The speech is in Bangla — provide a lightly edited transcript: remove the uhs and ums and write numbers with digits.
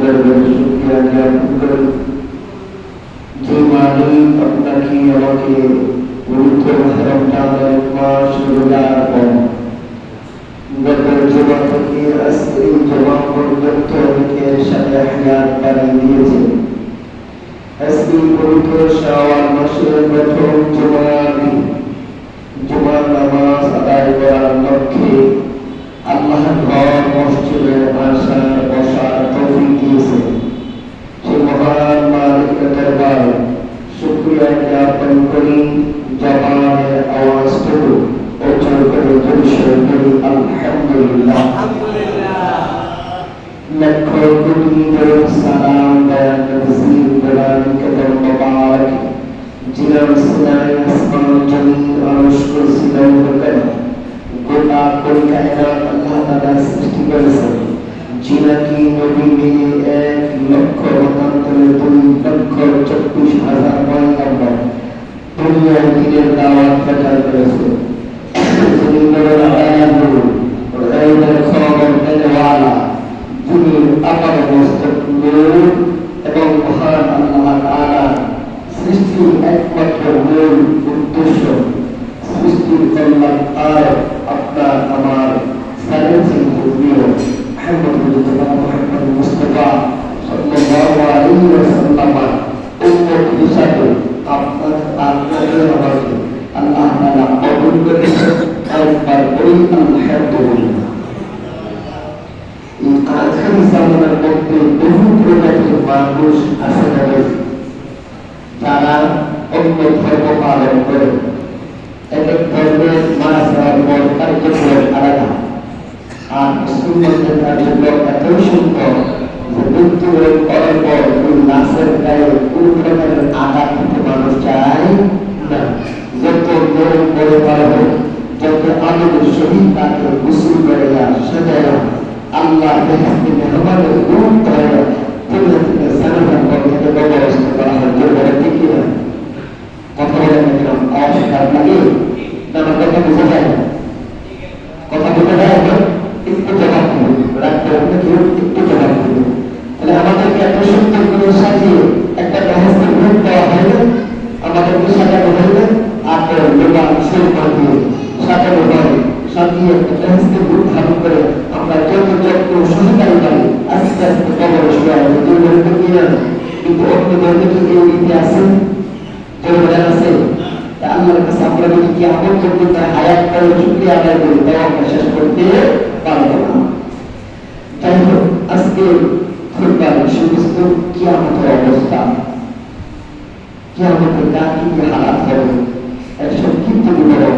দরবারে শুকরিয়া জ্ঞাপন করি যে মালিক আপনাকে আমাকে পবিত্র রমজানের মাস রোজার পর গত জমা থেকে আজকের জমা পর্যন্ত অনেকের সাথে হায়াত বাড়িয়ে দিয়েছেন। আজকে পবিত্র শাওয়াল মাসের প্রথম জুমার নামাজ আদায় করার লক্ষ্যে আল্লাহর ঘর মসজিদে আসার বসার তৌফিক দিয়েছেন। সেই মহান মালিকের দরবারে শুকরিয়া জ্ঞাপন করি। জবানের আওয়াজটুকু উচ্চারণ করে পরিষ্কার করি আলহামদুলিল্লাহ। লক্ষ কোটি দরুদ সালাম দয়া নজির গোলাম কদম মুবারক জিনার সিনাই আসমান জমিন আরশ কুরসি লৌহ কলম গোটা কোটি কায়নাত আল্লাহ তাআলা সৃষ্টি করেছেন। জিনাকি নবী মিলে 1,92,24,000 পয়গম্বর দুনিয়ার দিনের দাওয়াত প্রচার করেছে। যিনি বড় আয়াতুল গায়বের খবর দেওয়ালা, যিনি আপার মস্তক নূর এবং মহান আল্লাহ তাআলা সৃষ্টির একমাত্র মূল উদ্দেশ্য সৃষ্টির কল্যাণ আর আপনার আমার সাইলেন্সিং প্রিয় মুহাম্মদ মুস্তাফা সাল্লাল্লাহু আলাইহি ওয়াসাল্লাম উম্মত হিসাবে আপনাকে আমাকে আল্লাহ তাআলা কবুল করেছেন। একবার বলি আলহামদুলিল্লাহ। এই আখির জামানার মধ্যে বহু প্রজাতির মানুষ আছে যারা অন্য ধর্ম পালন করে। এক এক ধর্মের মাস আর মন কার্যক্রম আলাদা, আর মুসলমানদের কার্যক্রম এতই সুন্দর যে মৃত্যু করার পর ওই লাশের গায়ে কোন ধরনের আঘাত দিতে মানুষ চায় না। যত নরম করে পারব, যত আনন্দের সহিত তাকে গোসল করে সাজায় আল্লাহ মেহমানের রূপ ধরে দুনিয়া থেকে সানার পক্ষে ব্যবস্থা করা হয়। যে বলে ঠিক না কথা বলে দেখলাম অস্বীকার লাগে না, কথা বোঝা যায় না, কথা বোঝা যায় না, একটু জবাব দিবে রাখতে হবে, কেউ একটু জবাব দিবে। তাহলে আমাদেরকে এত সুন্দর করে সাজিয়ে একটা ব্যবস্থা রূপ দেওয়া হলে আমাদেরকে সাজানো হলে আর লোকা শুরু করে দিয়ে সাজানো হয়, সাজিয়ে একটা ব্যবস্থা রূপ ধারণ করে আমরা যত সহকারী পাই আস্তে আস্তে কবর শুরু কিন্তু অন্য ধর্মে কি এই রীতি আছে? জনগণ আছে? আল্লাহর কাছে আমরা যদি কি আমল করতে চাই হায়াত করে শুকরিয়া আদায় করি, তাও আমরা শেষ করতে পারবো না। যাই হোক, আজকে খুতবার বিষয়বস্তু কিয়ামতের অবস্থা, কিয়ামতের কার কি হালাত হবে এর সংক্ষিপ্ত বিবরণ